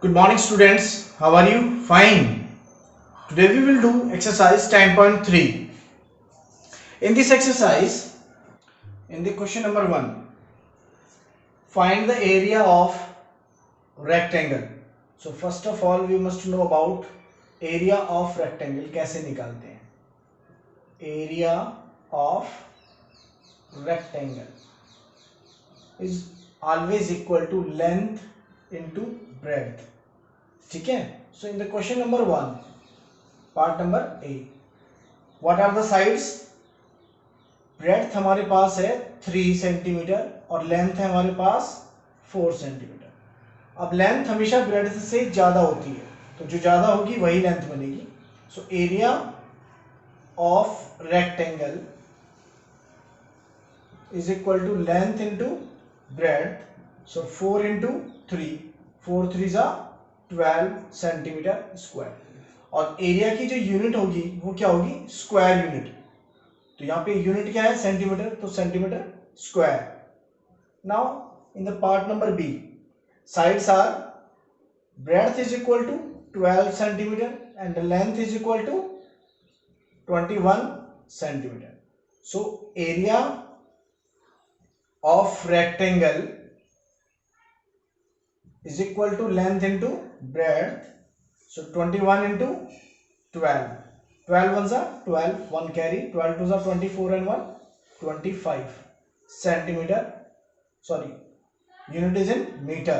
Good morning students, how are you? Fine. Today we will do exercise 10.3. In this exercise, in the question number 1, find the area of rectangle. So first of all we must know about area of rectangle. कैसे निकालते हैं? Area of rectangle is always equal to length into breadth. ठीक है? So in the question number 1, part number A, what are the sides? Breadth हमारे पास है 3 centimetre और length है हमारे पास 4 सेंटीमीटर। अब लेंथ हमेशा ब्रेड्थ से ज्यादा होती है, तो जो ज्यादा होगी वही लेंथ बनेगी। So area of rectangle is equal to length into breadth. So 4 into 3, 4 3 जा 12 सेंटीमीटर स्क्वायर। और एरिया की जो यूनिट होगी वो क्या होगी? Square unit. तो यहाँ पे यूनिट क्या है? सेंटीमीटर, तो centimetre square. Now in the part number b, sides are breadth is equal to 12 centimetre and the length is equal to 21 centimetre. So area of rectangle is equal to length into breadth. So 21 into 12. 12 ones are 12, 1 carry, 12 twos are 24 and 1 25 centimeter. Sorry, unit is in meter.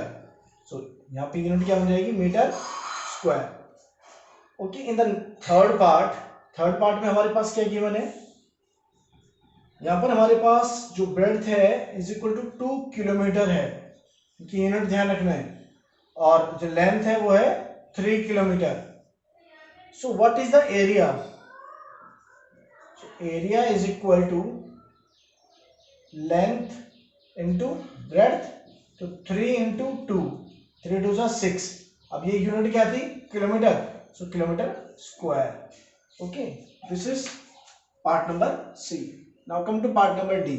So यहाँ पे unit क्या हो जाएगी? Metre square. Okay, in the third part में हमारे पास क्या given है? यहाँ पर हमारे पास जो ब्रेड्थ है इज इक्वल टू 2 किलोमीटर है, कि यूनिट ध्यान रखना है, और जो लेंथ है वो है 3 kilometre. So what is the area? Area is equal to length into breadth, तो 3 इंटू 2, 3 2 6। अब ये यूनिट क्या थी? Kilometre, so kilometre square. Okay, this is part number C. Now come to part number D.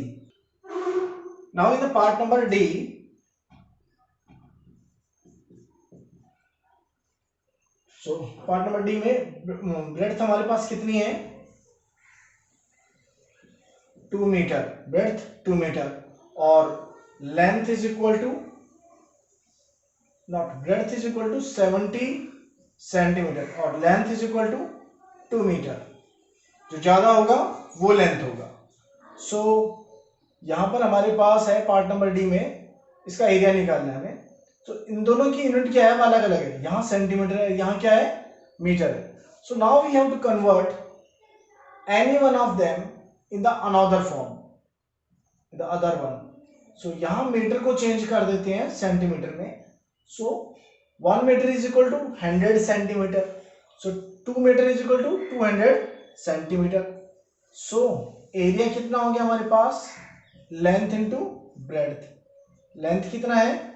Now in the part number D, so part number D में breadth हमारे पास कितनी है? 2 मीटर, ब्रेड्थ 2 मीटर, और length is equal to, not breadth is equal to 70 centimetre और length is equal to 2 metre. जो ज्यादा होगा वो लेंथ होगा। सो यहां पर हमारे पास है पार्ट नंबर डी में, इसका एरिया निकालना है हमें। तो इन दोनों की यूनिट क्या है? अलग अलग है। यहाँ सेंटीमीटर है, यहाँ क्या है? मीटर है। So now we have to convert any one of them in the another form, the other one. So यहाँ मीटर को चेंज कर देते हैं सेंटीमीटर में। So 1 metre is equal to 100 centimetre, so 2 metre is equal to 200 centimetre. So area कितना हो गया हमारे पास? Length into breadth. लेंथ कितना है?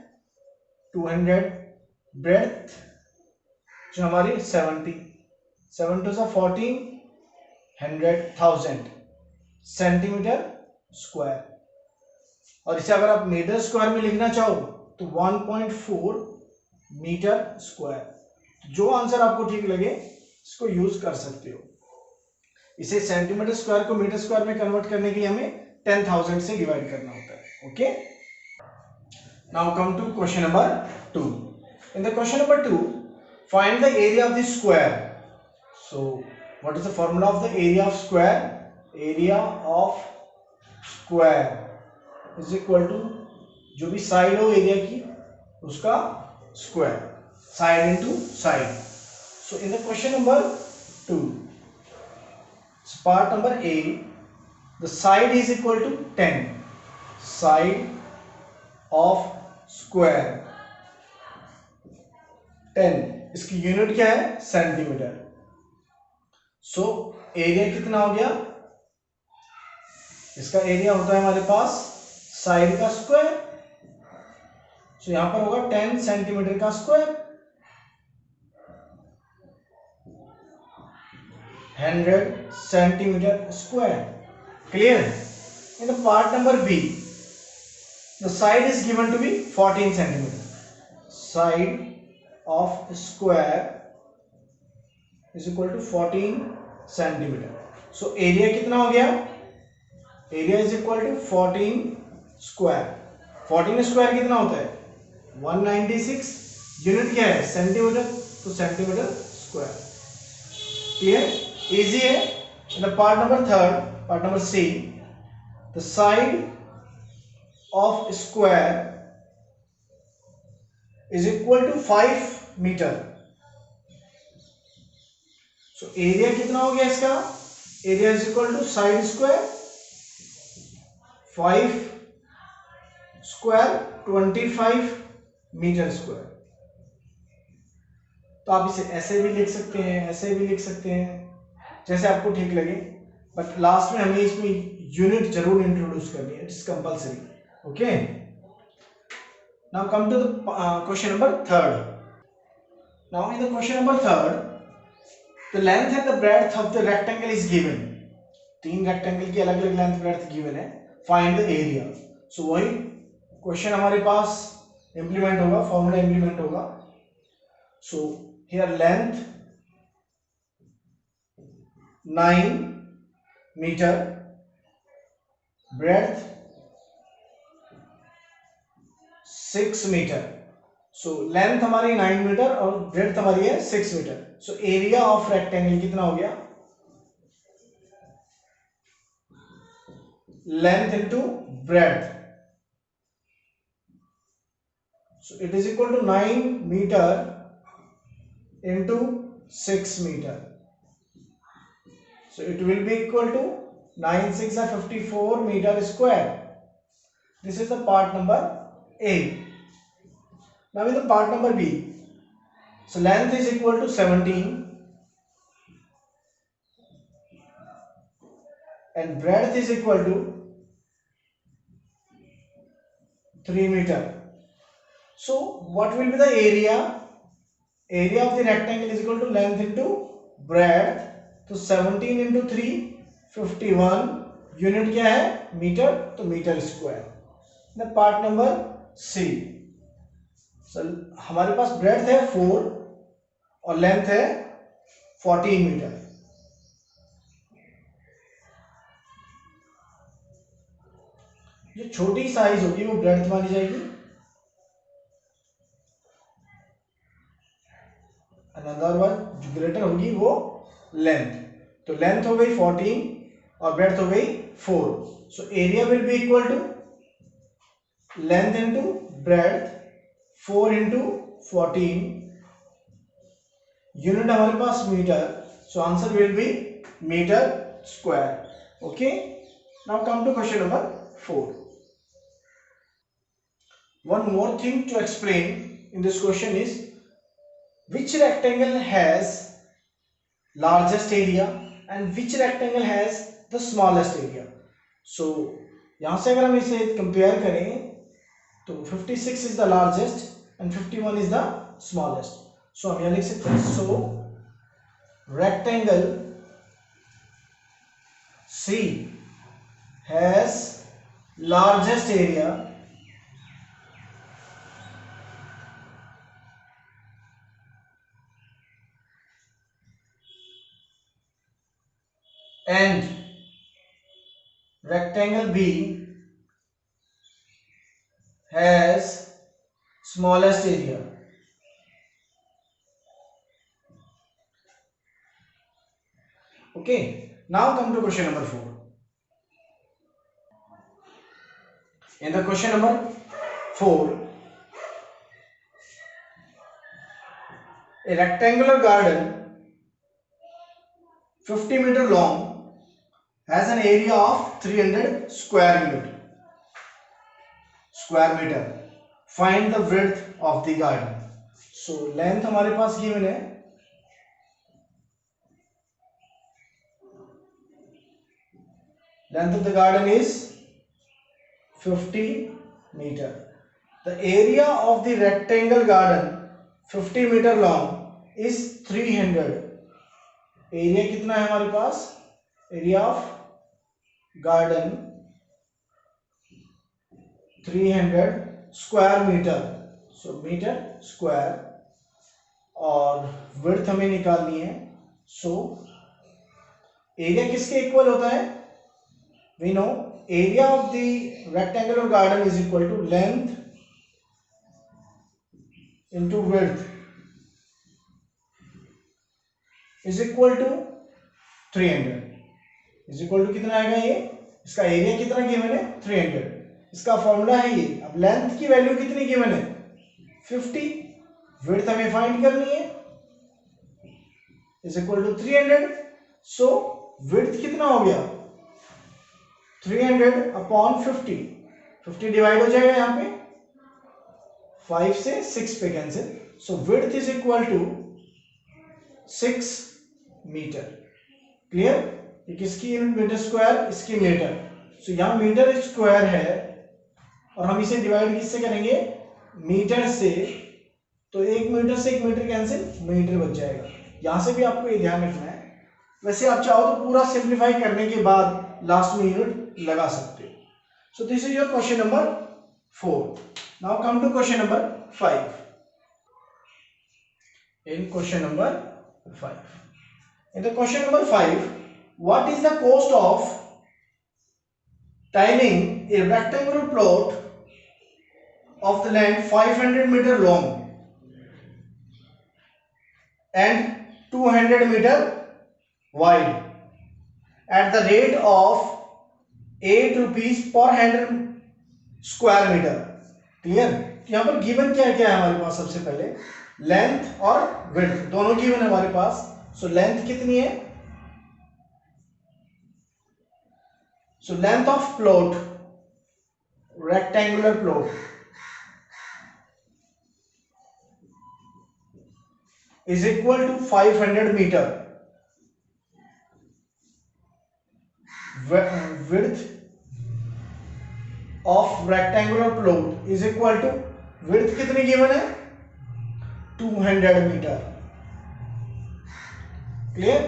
200, ब्रेड्थ जो हमारी 70, 7 2 14, 100,000 सेंटीमीटर स्क्वायर। और इसे अगर आप मीटर स्क्वायर में लिखना चाहो तो 1.4 मीटर स्क्वायर। जो आंसर आपको ठीक लगे इसको यूज कर सकते हो। इसे सेंटीमीटर स्क्वायर को मीटर स्क्वायर में कन्वर्ट करने के लिए हमें 10,000 से डिवाइड करना होता है। Okay, now come to question number 2. In the question number 2, find the area of the square. So what is the formula of the area of square? Area of square is equal to जो भी side हो area की उसका square, side into side. So in the question number 2, part number a, the side is equal to 10, side of square 10, इसकी unit क्या है? Centimetre. So area कितना हो गया? इसका एरिया होता है हमारे पास साइड का स्क्वायर। सो यहां पर होगा 10 सेंटीमीटर का square, 100 centimetre square. Clear? In the part number B, the side is given to be 14 centimeter, side of square is equal to 14 centimetre. So area कितना हो गया? Area is equal to 14 square. 14 square कितना होता है? 196. Unit क्या है? Centimetre. तो centimetre square. Clear? Easy है. In the part number third, part number C, the side of square is equal to 5 metre. So area कितना हो गया इसका? Area is equal to side square 5 square 25 metre square. तो आप इसे ऐसे भी लिख सकते हैं, ऐसे भी लिख सकते हैं, जैसे आपको ठीक लगे, बट लास्ट में हमें इसमें यूनिट जरूर इंट्रोड्यूस करनी है. It is compulsory. Okay. Now come to the question number third. Now in the question number third, the length and the breadth of the rectangle is given. 3 rectangle की अलग अलग length breadth given है. Find the area. So वही question हमारे पास implement होगा, formula implement होगा. So here length 9 metre, breadth 6 metre. So length हमारी 9 मीटर और ब्रेड्थ हमारी है 6 metre. So area of rectangle कितना हो गया? Length into breadth. So it is equal to 9 meter into 6 meter. So it will be equal to 9 6 are 54 meter square. This is the part number A. Now in the part number B, so length is equal to 17 and breadth is equal to 3 meter. So what will be the area? Area of the rectangle is equal to length into breadth. तो 17 into 3 51. Unit क्या है? Metre. तो metre square. The part number C, हमारे पास breadth है 4 और length है 14 metre. जो छोटी साइज होगी वो ब्रेड्थ मानी जाएगी, अनदर वन जो ग्रेटर होगी वो लेंथ. तो लेंथ हो गई 14 और ब्रेड्थ हो गई 4. So area will be equal to length into breadth 4 into 14. Unit हमारे पास metre. So answer will be metre square. Okay. Now come to question number 4. One more thing to explain in this question is which rectangle has largest area and which rectangle has the smallest area. So यहाँ से अगर हम इसे compare करें तो 56 is the largest and 51 is the smallest. So हम यहाँ लिख सकते हैं, so rectangle C has largest area and rectangle B has smallest area. Okay, now come to question number 4. In the question number 4, a rectangular garden 50 meter long has an area of 300 square meter. Find the width of the garden. So length हमारे पास given है, length of the garden is 50 meter. The area of the rectangle garden 50 meter long is 300. Area कितना है हमारे पास? Area of garden 300 square metre. So metre square और width हमें निकालनी है। सो एरिया किसके इक्वल होता है? We know area of the rectangular garden is equal to length into width is equal to 300 is equal to कितना आएगा ये? इसका एरिया कितना गिवन है? 300। इसका फॉर्मूला है ये। अब लेंथ की वैल्यू कितनी गिवन है? 50। विड्थ हमें फाइंड करनी है is equal to 300। So width कितना हो गया? 300 अपॉन 50। 50 डिवाइड हो जाएगा यहाँ पे 5 से 6 पे cancel. So width is equal to 6 metre. Clear? ये किसकी यूनिट? मीटर स्क्वायर, इसकी मीटर। सो यहां मीटर स्क्वायर है और हम इसे डिवाइड किससे करेंगे? मीटर से। तो 1 मीटर से 1 मीटर कैंसिल, मीटर बच जाएगा। यहां से भी आपको ये ध्यान रखना है। वैसे आप चाहो तो पूरा सिंप्लीफाई करने के बाद लास्ट में यूनिट लगा सकते हो। So this is your question number 4। Now come to question number 5। In question number 5. In the question number 5, what is the cost of tiling a rectangular plot of the length 500 meter long and 200 meter wide at the rate of 8 rupees per 100 square meter? Clear? यहाँ पर given क्या क्या है हमारे पास? सबसे पहले length और width दोनों गिवन है हमारे पास। सो लेंथ कितनी है? So length of plot, rectangular plot is equal to 500 metre. Width of rectangular plot is equal to, width कितनी गिवन है? 200 metre. Clear?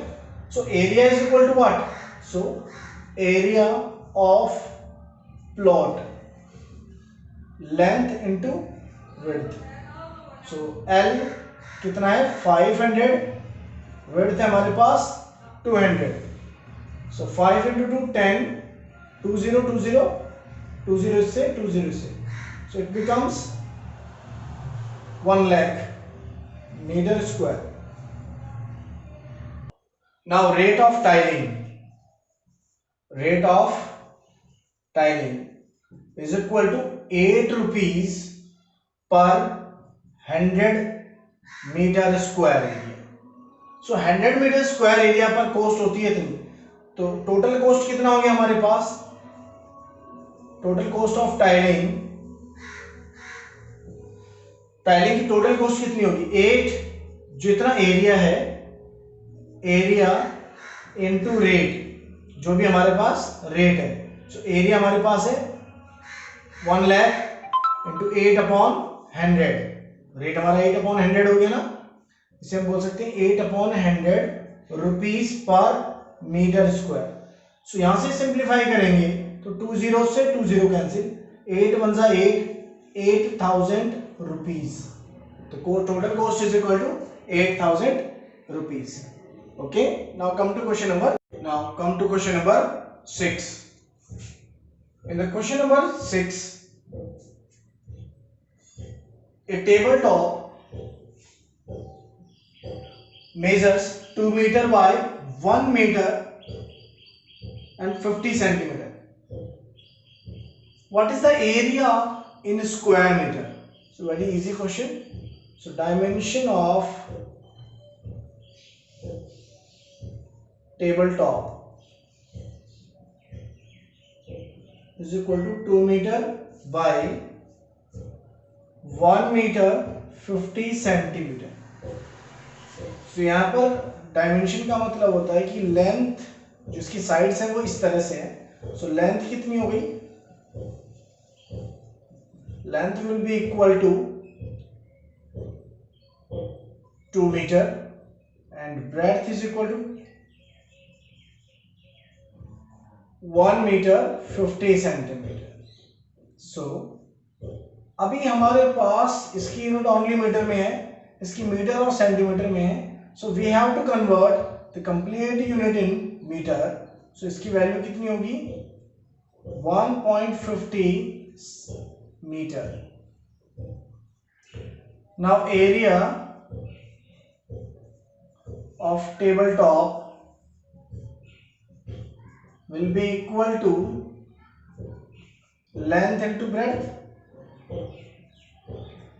So area is equal to what? So area of plot length into width. So L कितना है? 500, width है हमारे पास 200। सो 5 into 2 10, 20 20 20 इससे 20 इससे। So it becomes 1 lakh meter square. Now rate of tiling. Rate of tiling is equal to 8 rupees per 100 meter square area. So 100 meter square area पर cost होती है इतनी। तो total cost कितना हो गया हमारे पास? Total cost of tiling, tiling की टोटल कॉस्ट कितनी होगी? 8 जो इतना एरिया है, एरिया इनटू रेट, जो भी हमारे पास रेट है। सो एरिया हमारे पास है 1 लाख इंटू 8 अपॉन 100। रेट हमारा 8 अपॉन 100 हो गया ना। इसे हम बोल सकते हैं 8 अपॉन 100 रुपीज पर मीटर स्क्वायर। सो यहां से सिंप्लीफाई करेंगे तो 20 से 20 कैंसिल, 8 1 जा 8, 8000 रुपीज। तो total cost is equal to 8000 rupees. Okay, now come to question number 6। In the question number 6, a tabletop measures 2 meter by 1 meter and 50 centimeter. What is the area in square meter? So very easy question. So dimension of tabletop is equal to 2 meter by 1 meter 50 centimetre. तो यहाँ पर dimension का मतलब होता है कि length जो इसकी साइड्स है वो इस तरह से है। सो लेंथ कितनी हो गई? Length will be equal to 2 meter and breadth is equal to 1 meter 50 centimetre. So अभी हमारे पास इसकी यूनिट ओनली मीटर में है, इसकी मीटर और सेंटीमीटर में है, so we have to convert the complete unit in metre. So इसकी वैल्यू कितनी होगी 1.50 metre. Now area of tabletop will be equal to length into breadth.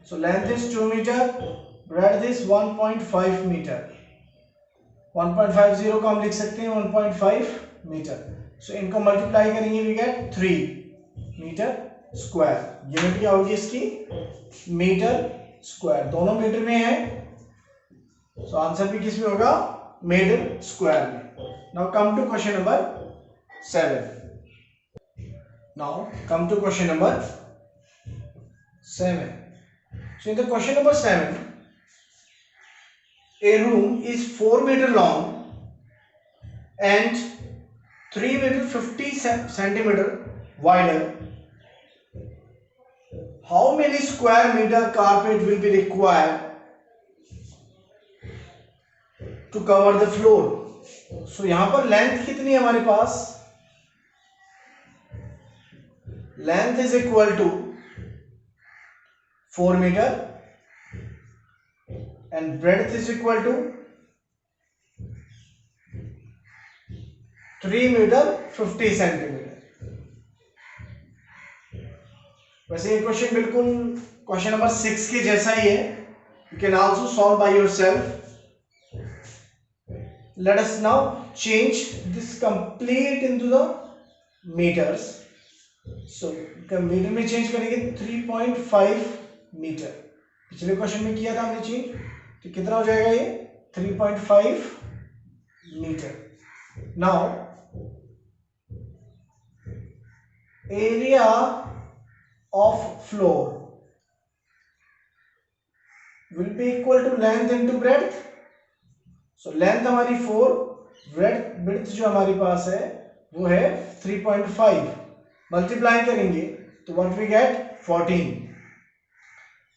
So length is 2 meter, breadth is 1.5 meter. 1.50 को हम लिख सकते हैं 1.5 metre. सो इनको multiply करेंगे we get 3 metre square. Unit क्या होगी इसकी मीटर स्क्वायर, दोनों मीटर में है, सो आंसर भी किस में होगा मीटर स्क्वायर में। Now come to question number 7। Now come to question number 7। So in the question number 7, a room is 4 meter long and 3 meter 50 centimeter wider. How many square meter carpet will be required to cover the floor? So यहाँ पर length कितनी है हमारे पास, length is equal to 4 meter and breadth is equal to 3 meter 50 centimeter। वैसे ये question बिल्कुल question number 6 के जैसा ही है, you can also solve by yourself. Let us now change this complete into the metres. So metre में change करेंगे 3.5 metre. पिछले क्वेश्चन में किया था हमने चेंज, तो कितना हो जाएगा ये 3.5 metre. Now area of floor will be equal to length into breadth. So length हमारी 4, ब्रेड्थ जो हमारी पास है वो है 3.5, मल्टीप्लाई करेंगे तो what we get 14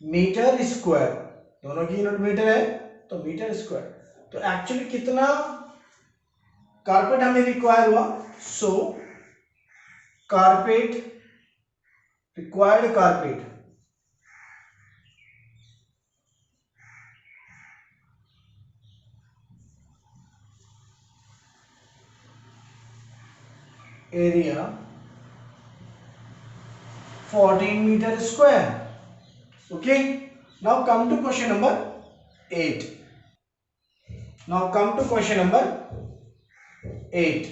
metre square. दोनों की यूनिट मीटर है तो मीटर स्क्वायर। तो एक्चुअली कितना कारपेट हमें रिक्वायर हुआ, so carpet required carpet area 14 meter square. Okay, now come to question number 8. Now come to question number 8.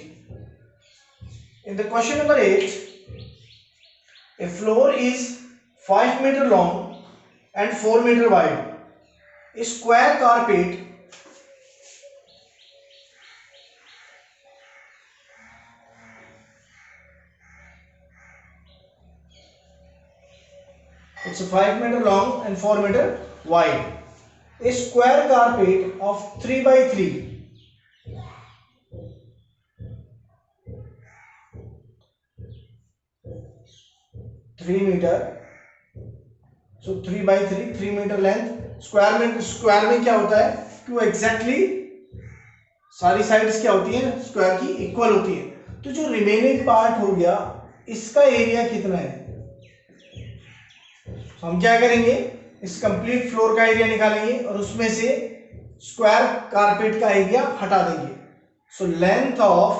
In the question number 8, a floor is 5 meter long and 4 meter wide. A square carpet it's a 5 meter long and 4 meter wide. A square carpet of 3 by 3 3 meter, so 3 by 3 3 meter length। Square में क्या होता है कि वो exactly सारी sides क्या होती है स्क्वायर की इक्वल होती है। तो जो रिमेनिंग पार्ट हो गया इसका एरिया कितना है, तो हम क्या करेंगे इस कंप्लीट फ्लोर का एरिया निकालेंगे और उसमें से स्क्वायर कारपेट का एरिया हटा देंगे। सो length of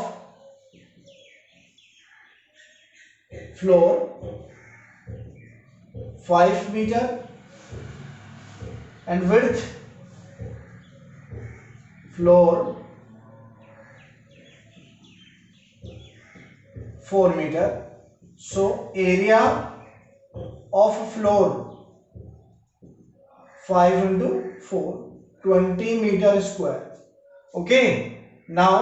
floor 5 meter and width floor 4 meter. So area of floor 5 into 4 20 meter square. Okay, now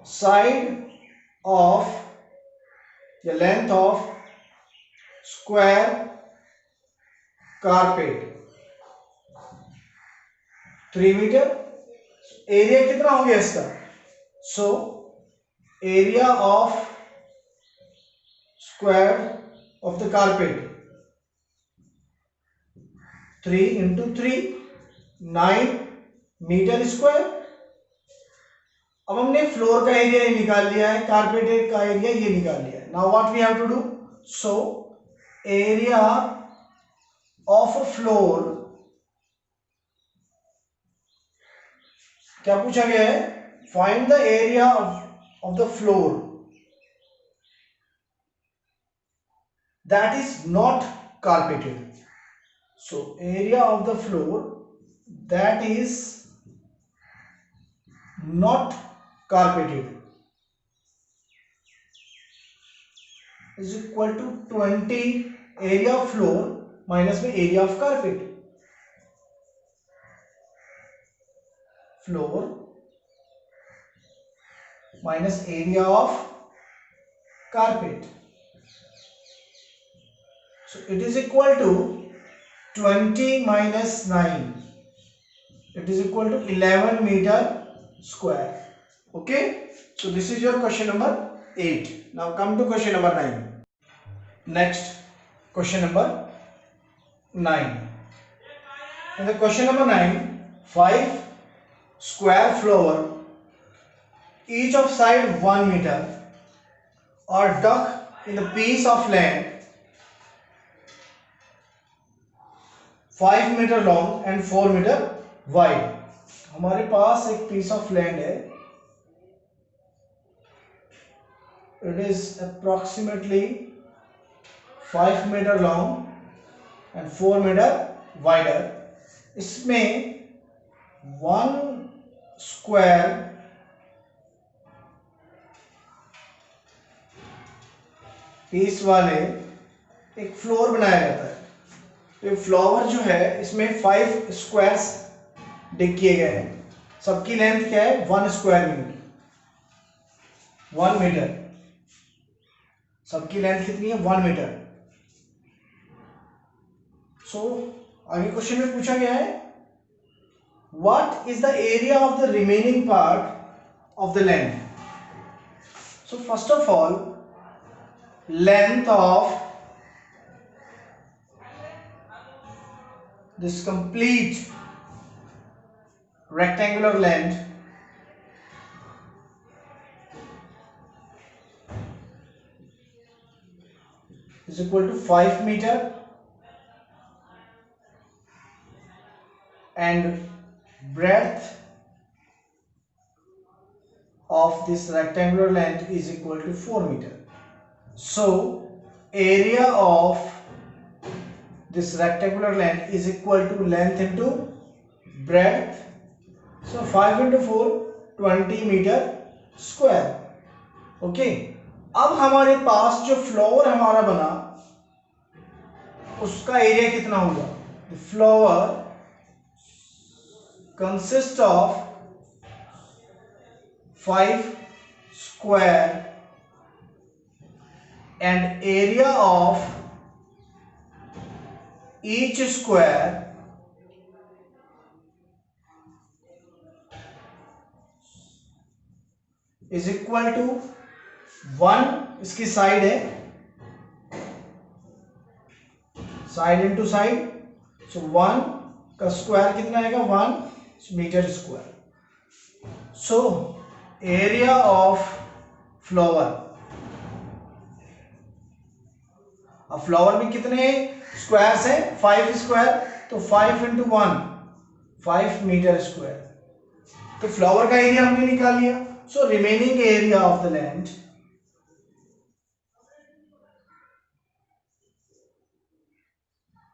side of the length of square carpet 3 meter। Area कितना हो गया इसका, so area of square of the carpet 3 into 3 9 metre square. अब हमने floor का area ये निकाल लिया है, कारपेटेड का एरिया ये निकाल लिया है। Now what we have to do, so area of a floor, क्या पूछा गया है, find the area of the floor that is not carpeted. So area of the floor that is not carpeted is equal to 20 area of floor minus में area of carpet. Floor minus area of carpet. So it is equal to 20 minus 9. It is equal to 11 meter square. Okay. So this is your question number 8. Now come to question number 9. Next question number 9. In the question number 9, 5 square floor, each of side 1 meter, are dug in a piece of land 5 metre long and 4 metre wide. हमारे पास एक piece of land है, it is approximately 5 metre long and 4 metre wider. इसमें 1 square piece वाले एक floor बनाया जाता है। तो फ्लावर जो है इसमें 5 स्क्वायर्स डिग किए गए हैं, सबकी लेंथ क्या है 1 स्क्वायर मीटर, 1 मीटर, सबकी लेंथ कितनी है 1 मीटर। सो आगे क्वेश्चन में पूछा गया है what is the area of the remaining part of the land. So first of all length of this complete rectangular length is equal to 5 meter and breadth of this rectangular length is equal to 4 meter. So area of this rectangular length is equal to length into breadth. So 5 into 4 20 meter square. Okay. अब हमारे पास जो floor हमारा बना उसका area कितना होगा। The floor consists of 5 square and area of each square is equal to 1, इसकी side है, साइड इंटू साइड, सो 1 का स्क्वायर कितना आएगा 1 metre square. So area of flower, अब फ्लावर में कितने स्क्वायर्स है 5 स्क्वायर, तो 5 इंटू 1 5 मीटर स्क्वायर। तो फ्लावर का एरिया हमने निकाल लिया। So remaining area of the land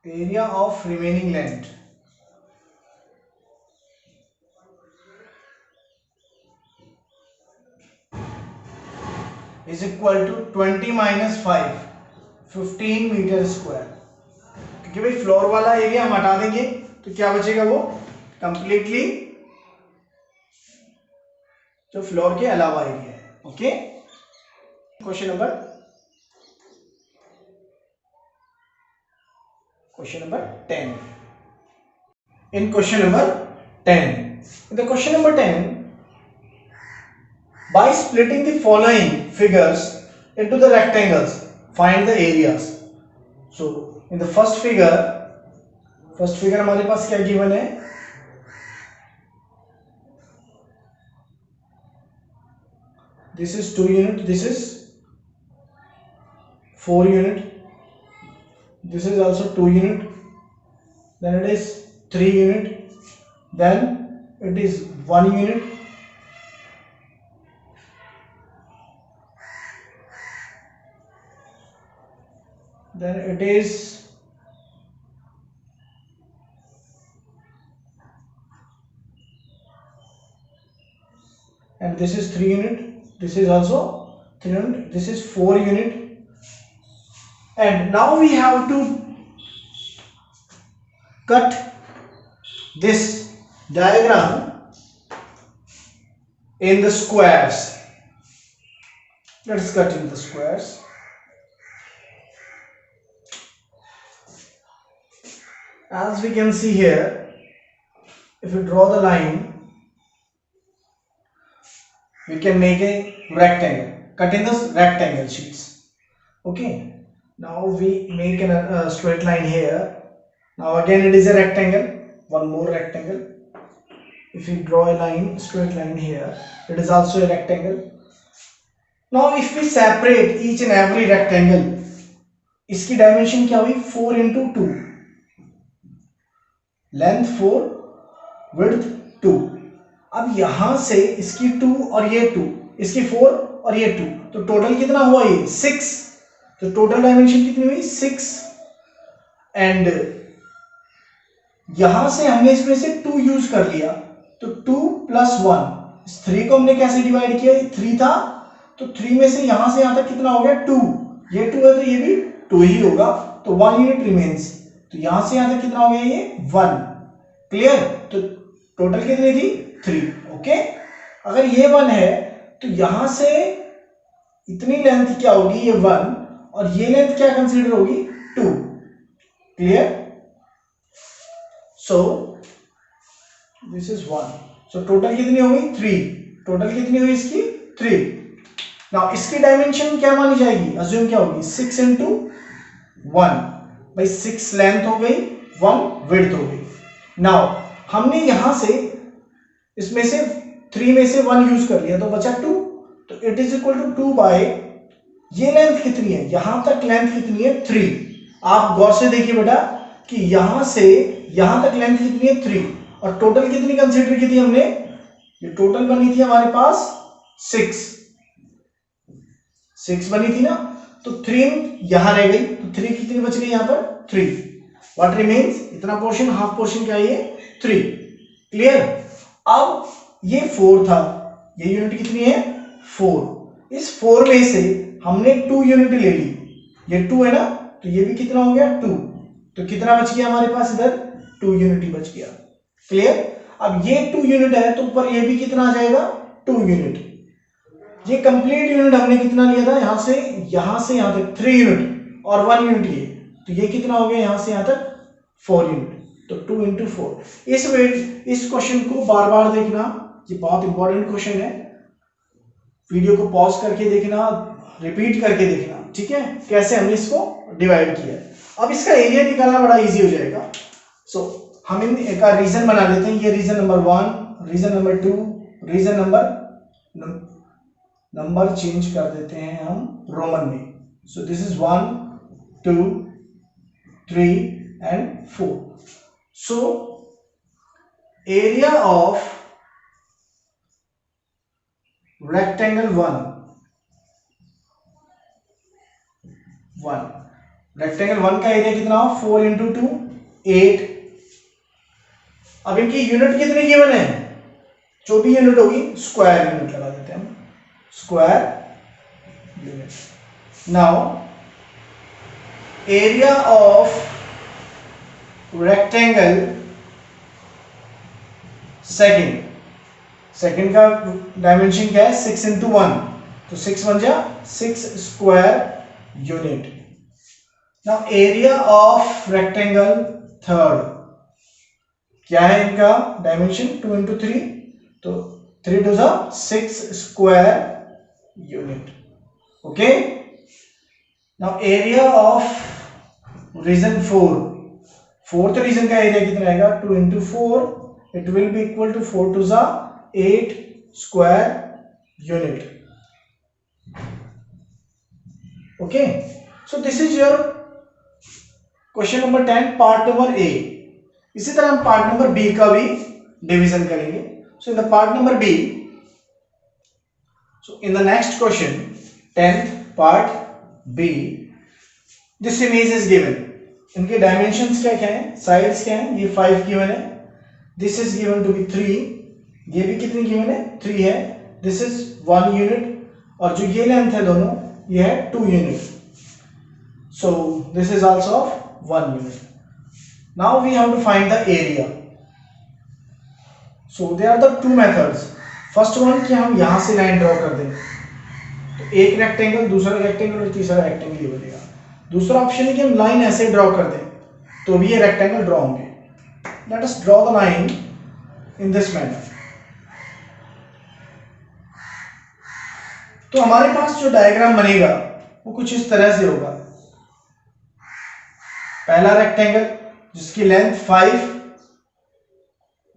area of remaining land is equal to 20 minus 5 15 metre square. क्योंकि भाई फ्लोर वाला एरिया हम हटा देंगे तो क्या बचेगा, वो कंप्लीटली जो फ्लोर के अलावा एरिया है। Okay. Question number 10। In question number 10, in the question number 10, by splitting the following figures into the rectangles, find the areas. So in the first figure first figure हमारे पास क्या given है, this is 2 unit, this is 4 unit, this is also 2 unit, then it is 3 unit, then it is 1 unit, then it is and this is 3 unit, this is also 3 unit, this is 4 unit. And now we have to cut this diagram in the squares. Let's cut in the squares. As we can see here, if we draw the line, we can make a rectangle, cut in the rectangle sheets. Okay, now we make a straight line here. Now again it is a rectangle, one more rectangle. If we draw a line, straight line here, it is also a rectangle. Now if we separate each and every rectangle, इसकी dimension क्या हुई, 4 into 2, length 4, width 2. अब यहां से इसकी 2 और ये 2, इसकी 4 और ये 2, तो टोटल कितना हुआ, ये 6. तो टोटल डायमेंशन कितनी हुई, 6. एंड यहां से हमने इसमें से 2 यूज कर लिया, तो 2 + 1, इस 3 को हमने कैसे डिवाइड किया, ये 3 था, तो 3 में से यहां से यहां तक कितना हो गया, 2. ये 2 है तो ये भी 2 ही होगा, तो 1 यूनिट रिमेन्स. तो यहां से यहां तक कितना हो गया, ये 1. क्लियर. तो टोटल कितनी थी, 3. ओके. अगर ये 1 है तो यहां से इतनी लेंथ क्या होगी, ये 1, और ये लेंथ क्या कंसीडर होगी, 2. Clear. So this is 1. So total कितनी होगी, 3. टोटल कितनी हुई इसकी, 3. नाउ इसकी डायमेंशन क्या मानी जाएगी, अज्यूम क्या होगी, 6 into 1. भाई 6 लेंथ हो गई, 1 विड्थ हो गई. नाउ हमने यहां से इसमें से 3 में से 1 यूज कर लिया, तो बचा 2. तो it is equal to 2 by, ये लेंथ कितनी है, यहां तक लेंथ कितनी है, 3. आप गौर से देखिए बेटा कि यहां से यहां तक लेंथ कितनी है, 3, और टोटल कितनी कंसीडर की थी हमने, ये टोटल बनी थी हमारे पास 6 बनी थी ना, तो 3 यहां रह गई, तो 3 कितनी बच गई यहां पर, 3. व्हाट रिमेन्स, इतना पोर्शन, हाफ पोर्शन क्या है, ये 3. क्लियर. अब ये 4 था, ये यूनिट कितनी है, 4. इस 4 में से हमने 2 यूनिट ले ली, ये 2 है ना, तो ये भी कितना हो गया, 2. तो कितना बच गया हमारे पास, इधर 2 यूनिट ही बच गया. क्लियर. अब ये 2 यूनिट है तो ऊपर ये भी कितना आ जाएगा, 2 यूनिट. ये कंप्लीट यूनिट हमने कितना लिया था, यहां से यहां तक 3 यूनिट और 1 यूनिट ये, तो ये कितना हो गया, यहां से यहां तक 4 यूनिट. तो 2 into 4. इस क्वेश्चन को बार बार देखना, ये बहुत इंपॉर्टेंट क्वेश्चन है. वीडियो को पॉज करके देखना, रिपीट करके देखना, ठीक है, कैसे हमने इसको डिवाइड किया. अब इसका एरिया निकालना बड़ा इजी हो जाएगा. सो हम इन का रीजन बना लेते हैं. ये reason number 1, reason number 2, reason number change कर देते हैं हम रोमन में. So this is 1, 2, 3 and 4. So area of rectangle 1, rectangle 1 का एरिया कितना हो, 4 into 2, 8. अब इनकी यूनिट कितनी गिवन है, जो भी यूनिट होगी स्क्वायर यूनिट लगा देते हैं हम, square unit. Now area of rectangle second का डायमेंशन क्या है, 6 into 1, तो 6 बन जा 6 square unit. Now area of rectangle third क्या है, इनका डायमेंशन 2 into 3, तो 3 to 6 square unit. Okay. Now area of region 4 fourth region का एरिया कितना आएगा 2 into 4, it will be equal to 4 to 8 square unit. Okay, so this is your question number 10 part number A. इसी तरह हम part number B का भी division करेंगे. So in the part number B, so in the next question 10th part B, this image is given. इनके dimensions क्या क्या है, साइड्स क्या है, ये 5 गिवन है, this is given to be 3, ये भी कितनी गिवन है 3 है, दिस इज 1 यूनिट, और जो ये लेंथ है दोनों ये है 2 unit. So this is also of 1 unit. Now we have to find the area. So there are the two methods. First one कि हम यहां से लाइन ड्रॉ कर दें, तो एक रेक्टेंगल, दूसरा रेक्टेंगल और तीसरा रेक्टेंगल ये बनेगा. दूसरा ऑप्शन है कि हम लाइन ऐसे ड्रॉ कर दें तो भी ये रेक्टेंगल ड्रॉ होंगे. Let us draw the line in this manner. तो हमारे पास जो डायग्राम बनेगा वो कुछ इस तरह से होगा. पहला रेक्टेंगल जिसकी लेंथ 5,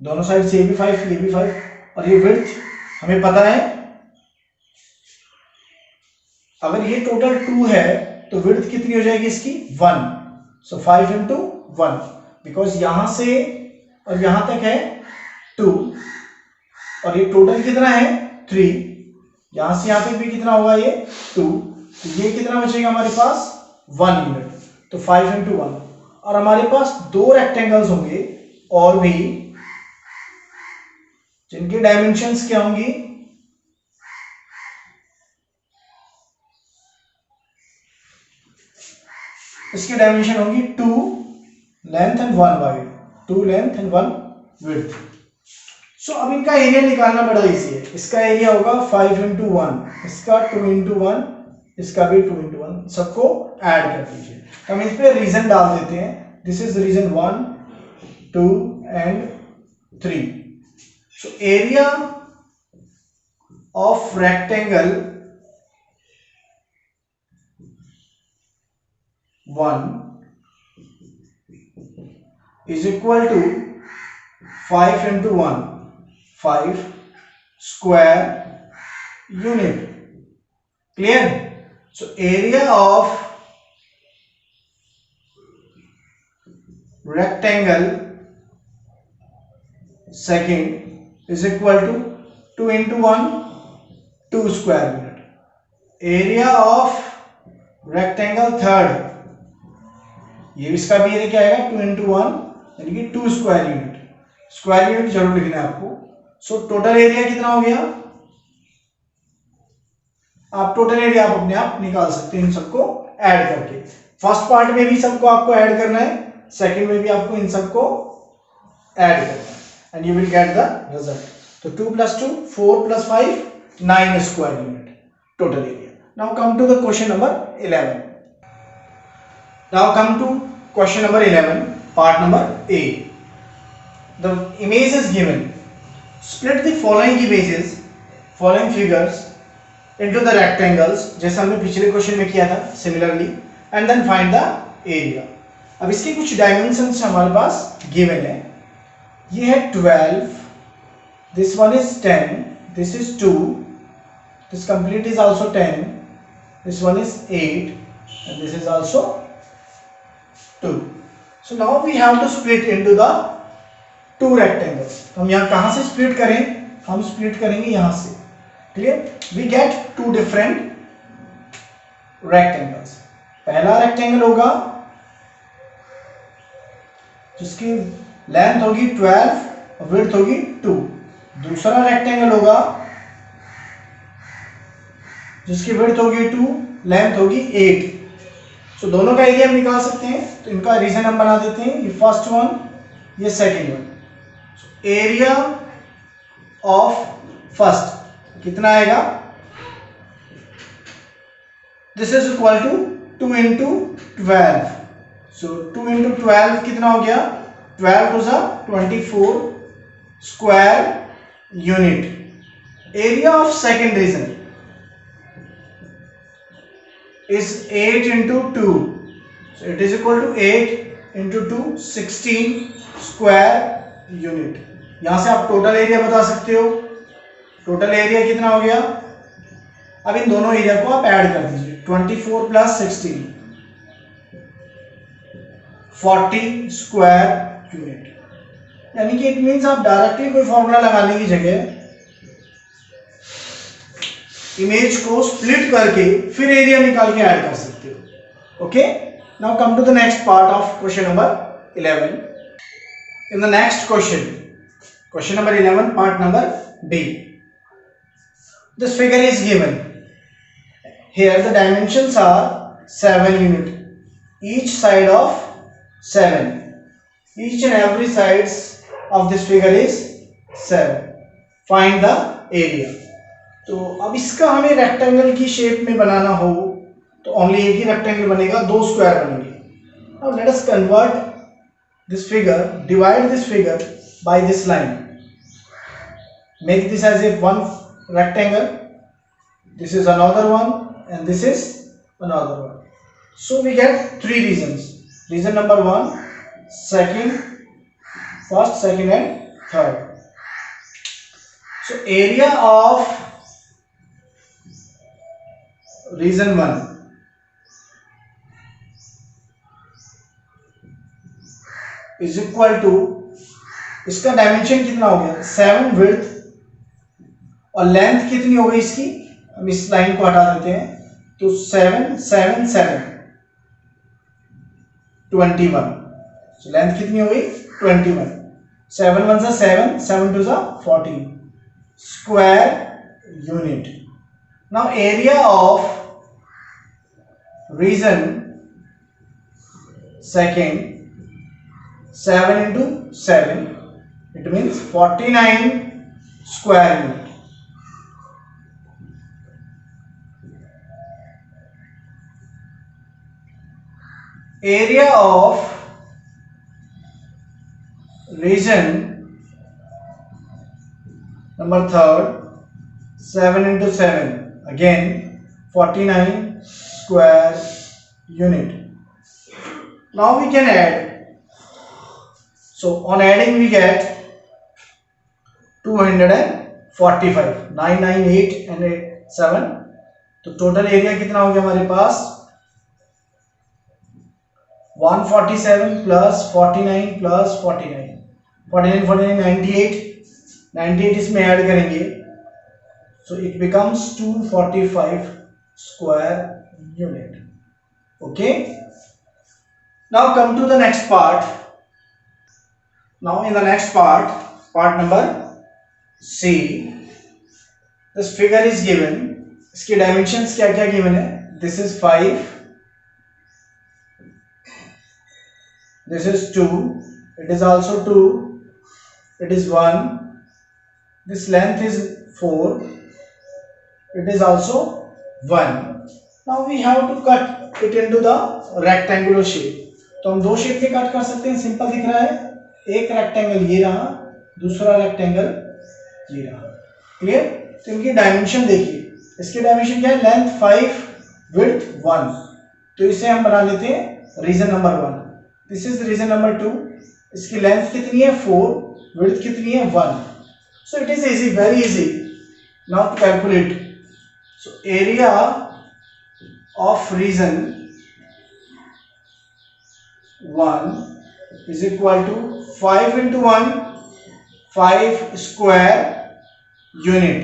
दोनों साइड से ये भी 5 ये भी 5, और ये विड्थ हमें पता है, अगर ये टोटल 2 है तो विड्थ कितनी हो जाएगी इसकी 1. सो 5 into 1, बिकॉज यहां से और यहां तक है 2, और ये टोटल कितना है 3, यहां से यहां तक भी कितना होगा ये 2, तो ये कितना बचेगा हमारे पास 1 यूनिट. तो 5 into 1, और हमारे पास 2 रेक्टेंगल्स होंगे और भी, जिनकी डायमेंशंस क्या होंगी, इसकी डायमेंशन होगी 2 length and 1 wide, 2 length and 1 width. So अब इनका एरिया निकालना बड़ा इजी है. इसका एरिया होगा 5 into 1, इसका 2 into 1, इसका भी 2 into 1, सबको ऐड कर दीजिए. हम इस पे रीजन डाल देते हैं. This is region 1, 2 and 3. So area of rectangle 1 is equal to 5 into 1, 5 square unit. Clear? So area of rectangle second is equal to 2 into 1, 2 square unit. Area of rectangle third, ये इसका भी area क्या आएगा 2 into 1, यानी कि 2 square unit. Square unit जरूर लिखना है आपको. सो टोटल एरिया कितना हो गया, आप टोटल एरिया आप अपने आप निकाल सकते हैं इन सबको ऐड करके. फर्स्ट पार्ट में भी सबको आपको ऐड करना है, सेकंड में भी आपको इन सबको ऐड करना है, and you will get the result. तो 2 + 2 4 + 5 9 square unit total area. Now come to the question number 11. Now come to question number 11, part number A. The image is given. Split the following images, following figures into the rectangles, जैसा हमने पिछले question में किया था similarly, and then find the area. अब इसके कुछ dimensions हमारे पास given है. ये है 12, this one is 10, this is 2, this complete is also 10, this one is 8, and this is also 2. So now we have to split into the 2 rectangles. हम यहाँ कहाँ से split करें, हम split करेंगे यहाँ से. Clear? We get 2 different rectangles. पहला rectangle होगा जिसकी length होगी 12 और width होगी 2. दूसरा rectangle होगा जिसकी width होगी 2, length होगी 8. सो दोनों का एरिया हम निकाल सकते हैं, तो इनका रीजन हम बना देते हैं. ये फर्स्ट वन, ये second one. Area of first कितना आएगा, this is equal to 2 into 12. सो 2 into 12 कितना हो गया, 12 to 24 square unit. Area of second region is 8 into 2, so it is equal to 8 into 2 16 square unit. यहां से आप टोटल एरिया बता सकते हो। टोटल एरिया कितना हो गया? अब इन दोनों एरिया को आप ऐड कर दीजिए। 24 प्लस 16 40 स्क्वायर यूनिट। यानी कि इट मीन्स आप डायरेक्टली कोई फॉर्मूला लगाने की जगह इमेज को स्प्लिट करके फिर एरिया निकाल के ऐड कर सकते हो। Okay, now come to the next part of question number 11. In the next question, question number 11, part number B. This figure is given. Here the dimensions are 7 unit. Each side of 7. Each and every sides of this figure is 7. Find the area. तो अब इसका हमें rectangle की shape में बनाना हो तो only एक ही rectangle बनेगा, दो स्क्वायर बनेंगे। Now let us convert this figure, divide this figure by this line, make this as if one rectangle, this is another one and this is another one. So we get three regions. Region number 1, second, first, second and third. So area of region 1 is equal to, इसका dimension कितना हो गया 7 width और length कितनी हो गई इसकी, हम इस लाइन को हटा देते हैं तो 7 7 7 21। so लेंथ कितनी हो गई 21। 7 1 सा 7 7 2 सा 14 square unit. Now area of region second 7 into 7, it means 49 square unit. Area of region number third 7 into 7, again 49 square unit. Now we can add. So on adding we get 245, 9 9 8 and 8 7. तो total area कितना हो गया हमारे पास 147 plus 49 plus 49 49 49 98 98 इसमें add करेंगे so it becomes 245 square unit. Okay, now come to the next part. Now in the next part, part number C, this figure is given. इसके dimensions क्या क्या given है? This is 5, this is 2, it is also 2, it is 1, this length is 4, it is also 1. Now we have to cut it into the rectangular shape. तो हम दो shape में cut कर सकते हैं, सिंपल दिख रहा है। एक रेक्टेंगल ये रहा, दूसरा रेक्टेंगल ये रहा। क्लियर? तो इनकी डायमेंशन देखिए, इसकी डायमेंशन क्या है लेंथ 5 विड्थ 1, तो इसे हम बना लेते हैं region number 1। This is region number 2, इसकी लेंथ कितनी है 4, विड्थ कितनी है 1। So it is easy, very easy now to calculate. So area of region 1 is equal to 5 into 1 5 square unit.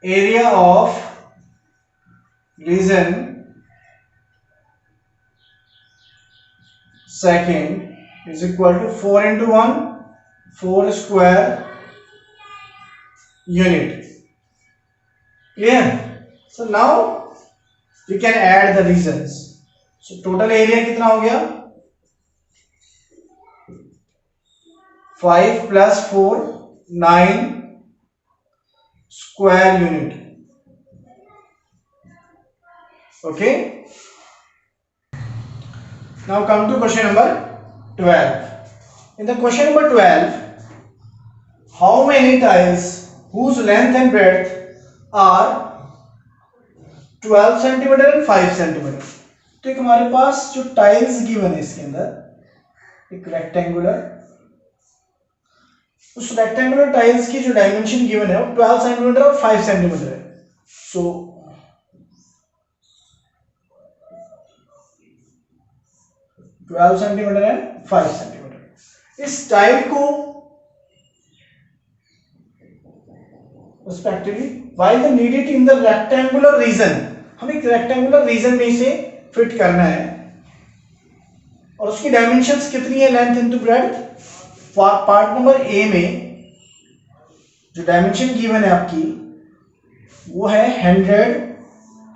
Area of region second is equal to 4 into 1 4 square unit. Clear? So now we can add the regions. So total area कितना हो गया 5 plus 4 9 square unit. Okay, now come to question number 12. In the question number 12, how many tiles whose length and breadth are 12 centimetre and 5 centimetre. तो एक हमारे पास जो tiles given है इसके अंदर एक रेक्टेंगुलर, उस रेक्टेंगुलर टाइल्स की जो डायमेंशन गिवन है वो 12 सेंटीमीटर और 5 सेंटीमीटर है। सो 12 सेंटीमीटर एंड 5 सेंटीमीटर। इस टाइल को respectively while the needed in the rectangular reason, हमें एक रेक्टेंगुलर रीजन में इसे फिट करना है और उसकी डायमेंशंस कितनी है, length into breadth. Part number ए में जो डायमेंशन गिवन है आपकी वो है 100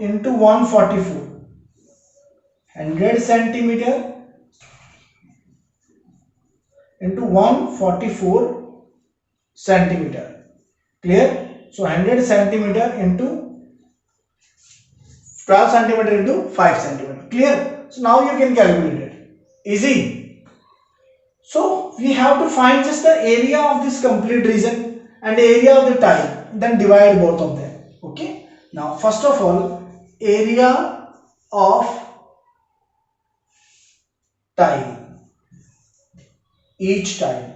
into 144, 100 centimetre into 144 centimetre. Clear? So 100 centimetre into 12 centimetre into 5 centimetre. Clear? So now you can calculate it. Easy. So we have to find just the area of this complete region and area of the tile, then divide both of them. Okay. Now first of all, area of tile, each tile.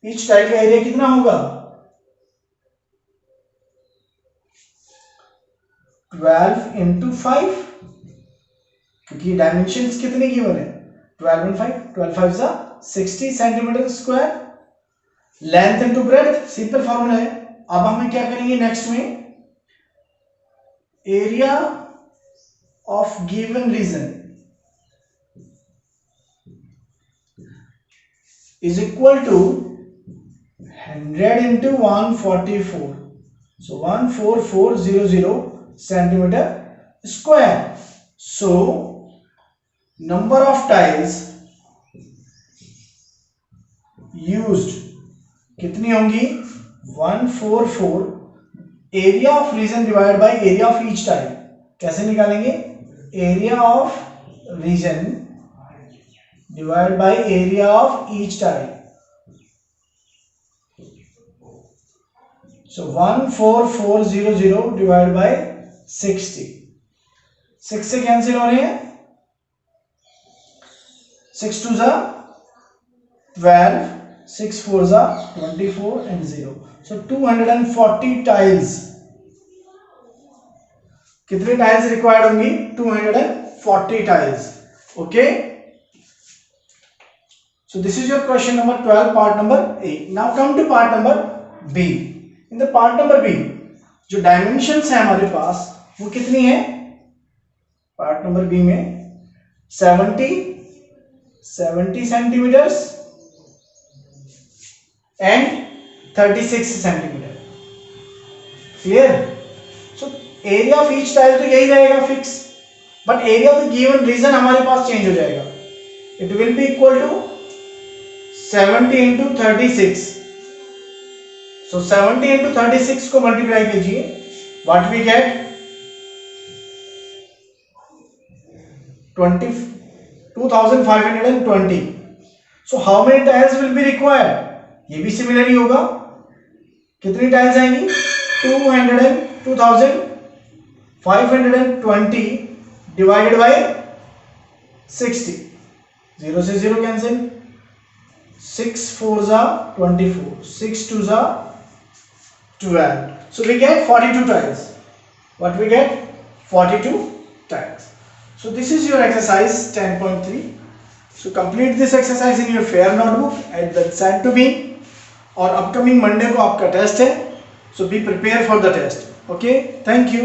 Each tile का area कितना होगा? 12 into 5, क्योंकि dimensions कितने given है 12 and 5, 12 5 जा 60 centimetre square. Length into breadth simple formula है। अब हमें क्या करेंगे नेक्स्ट में, area of given region is equal to 100 into 144, so 14400 centimeter square. So number of tiles used कितनी होंगी 144, area of region divide by area of each tile. कैसे निकालेंगे? Area of region divide by area of each tile. So 14400 divided by 60, 6 से cancel हो रहे हैं, 6 2 जा 12, 6 4 जा 24 and 0, so 240 tiles। कितने टाइल्स रिक्वायर्ड होंगी? 240 tiles. Okay, so this is your question number 12, part number A. Now come to part number B. In the part number B जो dimensions है हमारे पास वो कितनी है? पार्ट नंबर बी में 70 centimetres and 36 centimetre. Clear? So area of each tile तो यही रहेगा fix, but area of the given region हमारे पास चेंज हो जाएगा। It will be equal to 70 into 36। So 70 into 36 को मल्टीप्लाई कीजिए, what we get 2520। So how many tiles will be required? ये भी सिमिलर ही होगा। कितनी टाइल्स आएंगी? 2520 डिवाइडेड बाय 60, 0 से 0 कैंसिल, 6 4 जा 24, 6 2 जा 12, so we get 42 tiles. What we get? 42 tiles. So this is your exercise 10.3. So complete this exercise in your fair notebook and then send to me. और upcoming Monday को आपका test है, so be prepared for the test. Okay, thank you.